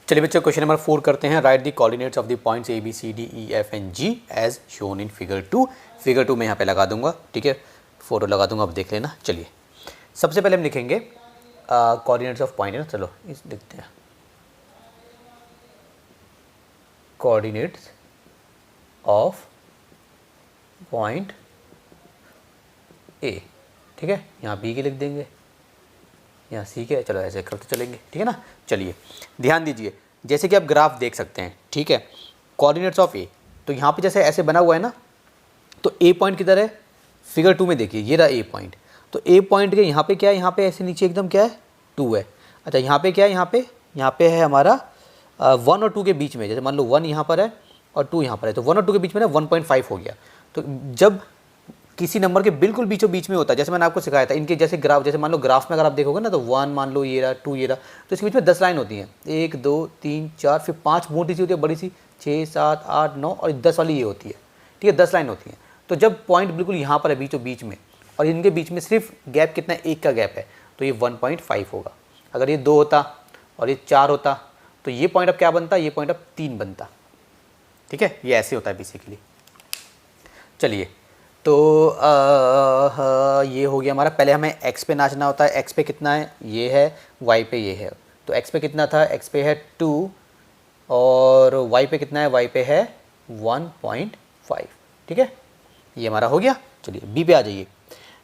चलिए बच्चों question number 4 करते हैं। Write the coordinates of the points A B C D E F and G as shown in figure 2। Figure 2 मैं यहाँ पे लगा दूंगा, ठीक है, फोटो लगा दूंगा, अब देख लेना। चलिए सबसे पहले हम लिखेंगे कोऑर्डिनेट्स ऑफ पॉइंट है ना, चलो इस लिखते हैं कोऑर्डिनेट्स ऑफ पॉइंट ए, ठीक है, यहाँ बी के लिख देंगे, यहाँ सी के, चलो ऐसे करते चलेंगे, ठीक है ना। चलिए ध्यान दीजिए, जैसे कि आप ग्राफ देख सकते हैं, ठीक है, कोऑर्डिनेट्स ऑफ ए, तो यहाँ पे जैसे ऐसे बना हुआ है ना, तो ए पॉइंट किधर है, फिगर 2 में देखिए, ये रहा ए पॉइंट। तो ए पॉइंट के यहाँ पे क्या है, यहाँ पे ऐसे नीचे एकदम क्या है 2 है। अच्छा यहाँ पे क्या है, यहाँ पे है हमारा 1 और 2 के बीच में, जैसे मान लो 1 यहाँ पर है और 2 यहाँ पर है, तो 1 और 2 के बीच में ना 1.5 हो गया। तो जब किसी नंबर के बिल्कुल बीचों बीच में होता है, जैसे मैंने आपको सिखाया था, इनके जैसे ग्राफ, जैसे मान लो ग्राफ में अगर आप देखोगे ना, तो 1 मान लो ये रहा, 2 ये रहा, तो इसके बीच में 10 लाइन होती हैं, 1 2 3 4, फिर 5 मोटी सी होती है, बड़ी सी 6 7 8 9 और 10 वाली ये होती है, ठीक है, 10 लाइन होती हैं। तो जब पॉइंट बिल्कुल यहाँ पर है बीचों बीच में, और इनके बीच में सिर्फ गैप कितना है, 1 का गैप है, तो ये 1.5 होगा। अगर ये 2 होता और ये 4 होता, तो ये पॉइंट अब क्या बनता, ये पॉइंट अब 3 बनता, ठीक है, ये ऐसे होता है बेसिकली। चलिए तो ये हो गया हमारा। पहले हमें x पे नाचना होता है, x पे कितना है, ये है, y पे ये है, तो x पे कितना था, x पे है 2 और y पे कितना है, y पे है 1.5, ठीक है, ये हमारा हो गया। चलिए b पे आ जाइए।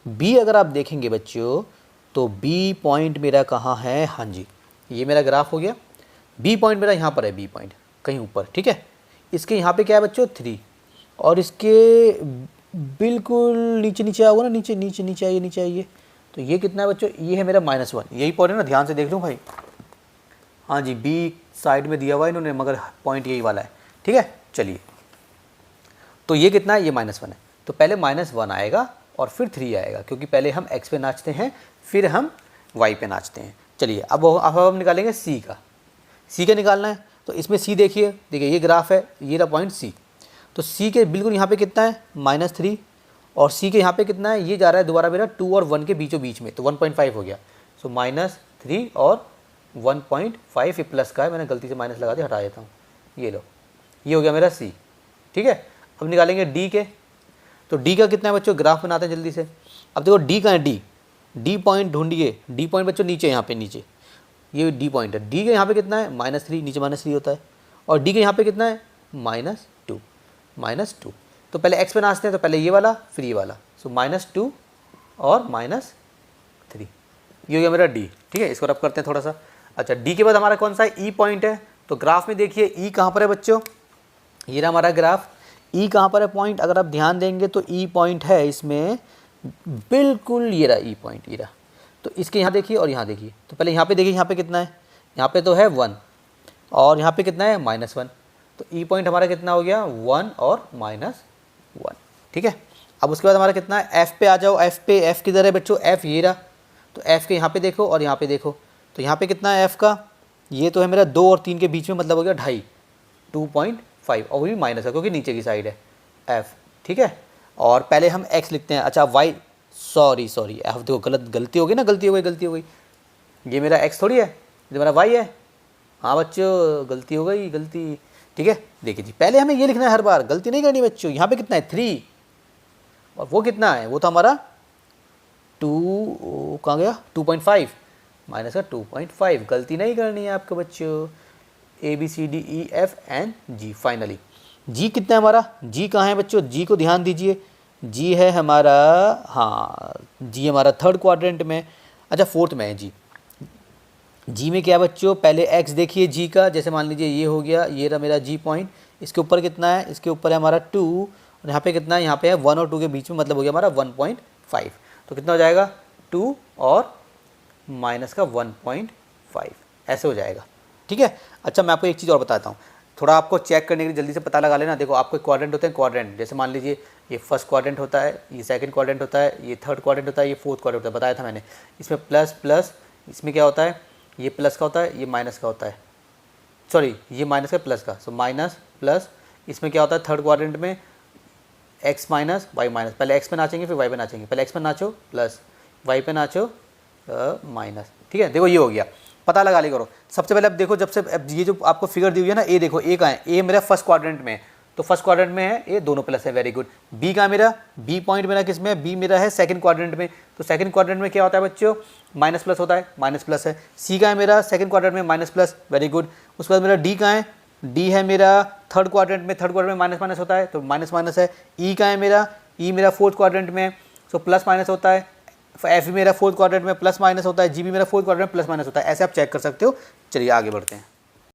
b अगर आप देखेंगे बच्चों, तो b पॉइंट मेरा कहाँ है, हाँ जी ये मेरा ग्राफ हो गया। b पॉइंट मेरा यहाँ पर है, b पॉइंट कहीं ऊपर, ठीक है, इसके यहाँ पे क्या है बच्चों 3, और इसके बिल्कुल नीचे नीचे आओगे ना, नीचे नीचे नीचे आइए, नीचे आइए, तो ये कितना है बच्चों, ये है मेरा -1, यही पॉइंट है ना, ध्यान से देख लूँ भाई, हाँ जी बी साइड में दिया हुआ है इन्होंने, मगर पॉइंट यही वाला है, ठीक है। चलिए तो ये कितना है, ये -1 है, तो पहले -1 आएगा और फिर 3 आएगा, क्योंकि पहले हम x पे नाचते हैं फिर हम y पे नाचते हैं। चलिए अब हम निकालेंगे c का निकालना है, तो इसमें c देखिए ये ग्राफ है, ये रहा पॉइंट c, तो c के बिल्कुल यहाँ पे कितना है -3, और c के यहाँ पे कितना है, ये जा रहा है दोबारा मेरा 2 और 1 के बीचों बीच में, तो 1.5 हो गया। सो -3 और 1.5, ये प्लस का है, मैंने गलती से माइनस लगा दिया, हटा देता हूँ, ये लो, ये हो गया मेरा c, ठीक है। अब निकालेंगे d के, तो d का कितना है बच्चों, ग्राफ बनाते हैं जल्दी से। अब देखो d का है, d पॉइंट ढूंढिए, d पॉइंट बच्चों नीचे, यहाँ पे नीचे ये d पॉइंट है, d के यहाँ पे कितना है -3, नीचे -3 होता है, और d के यहाँ पे कितना है -2, तो पहले x पे नाचते हैं, तो पहले ये वाला फिर ये वाला, सो -2 और -3, ये हो गया मेरा d, ठीक है। इसको रब करते हैं थोड़ा सा। अच्छा d के बाद हमारा कौन सा है, e पॉइंट है, तो ग्राफ में देखिए e कहाँ पर है बच्चों, ये रहा हमारा ग्राफ, e कहाँ पर है पॉइंट, अगर आप ध्यान देंगे तो e पॉइंट है इसमें बिल्कुल, ये रहा e पॉइंट, ये रहा, तो इसके यहाँ देखिए और यहाँ देखिए, तो पहले यहाँ पे देखिए, यहाँ पे कितना है, यहाँ पे तो है 1 और यहाँ पे कितना है -1, तो ई पॉइंट हमारा कितना हो गया 1 और -1, ठीक है। अब उसके बाद हमारा कितना है, एफ़ पे आ जाओ, एफ़ पे, एफ़ किधर है बच्चों, एफ़ ये रहा, तो एफ़ के यहाँ पे देखो और यहाँ पे देखो, तो यहाँ पे कितना है एफ़ का, ये तो है मेरा 2 और 3 के बीच में, मतलब हो गया 2.5, 2.5, और वो भी माइनस है क्योंकि नीचे की साइड है एफ़, ठीक है। और पहले हम एक्स लिखते हैं, अच्छा वाई, सॉरी एफ़ देखो गलती हो गई ना, गलती हो गई, ये मेरा एक्स थोड़ी है, ये मेरा वाई है, हाँ बच्चों गलती हो गई, गलती, ठीक है। देखिए जी पहले हमें ये लिखना है, हर बार गलती नहीं करनी बच्चों। यहाँ पे कितना है 3, और वो कितना है, वो तो हमारा 2 कहाँ गया 2.5 माइनस का 2.5, गलती नहीं करनी है आपको बच्चों। A B C D E F and G, finally G कितना है हमारा, जी कहाँ है बच्चों, जी को ध्यान दीजिए, जी है हमारा, हाँ जी हमारा 3rd क्वाड्रेंट में, अच्छा 4th में है जी में क्या बच्चों, पहले x देखिए जी का, जैसे मान लीजिए ये हो गया, ये रहा मेरा जी पॉइंट, इसके ऊपर कितना है, इसके ऊपर है हमारा 2, और यहाँ पे कितना है, यहाँ पे है 1 और 2 के बीच में, मतलब हो गया हमारा 1.5, तो कितना हो जाएगा 2 और माइनस का 1.5, ऐसे हो जाएगा, ठीक है। अच्छा मैं आपको एक चीज़ और बताता हूँ, थोड़ा आपको चेक करने के लिए जल्दी से पता लगा लेना। देखो आपको क्वाड्रेंट होते हैं, क्वाड्रेंट जैसे मान लीजिए ये 1st क्वाड्रेंट होता है, ये 2nd क्वाड्रेंट होता है, ये 3rd क्वाड्रेंट होता है, ये 4th क्वाड्रेंट होता है, बताया था मैंने। इसमें प्लस प्लस, इसमें क्या होता है, ये प्लस का होता है, ये माइनस का होता है, सॉरी ये माइनस का प्लस का, सो माइनस प्लस, इसमें क्या होता है 3rd क्वाड्रेंट में x माइनस वाई माइनस, पहले x पे नाचेंगे फिर y पे नाचेंगे, पहले x पे नाचो प्लस, y पे नाचो माइनस, ठीक है। देखो ये हो गया, पता लगा ली करो। सबसे पहले अब देखो, जब से अब ये जो आपको फिगर दी हुई है ना, ए देखो, ए कहाँ है, ए मेरा फर्स्ट क्वाड्रेंट में है, तो फर्स्ट क्वाड्रेंट में है, ये दोनों प्लस है, वेरी गुड। बी का मेरा, बी पॉइंट मेरा किस में है, बी मेरा है सेकंड क्वाड्रेंट में, तो सेकंड क्वाड्रेंट में क्या होता है बच्चों, माइनस प्लस होता है, माइनस प्लस है। सी का है मेरा सेकंड क्वाड्रेंट में माइनस प्लस, वेरी गुड। उसके बाद मेरा डी का है, डी है मेरा थर्ड क्वाड्रेंट में, थर्ड क्वाड्रेंट में माइनस माइनस होता है, तो माइनस माइनस है। ई का है मेरा, ई मेरा फोर्थ क्वाड्रेंट में, सो प्लस माइनस होता है। एफ भी मेरा फोर्थ क्वाड्रेंट में प्लस माइनस होता है, जी भी मेरा फोर्थ क्वाड्रेंट में प्लस माइनस होता है। ऐसे आप चेक कर सकते हो। चलिए आगे बढ़ते हैं।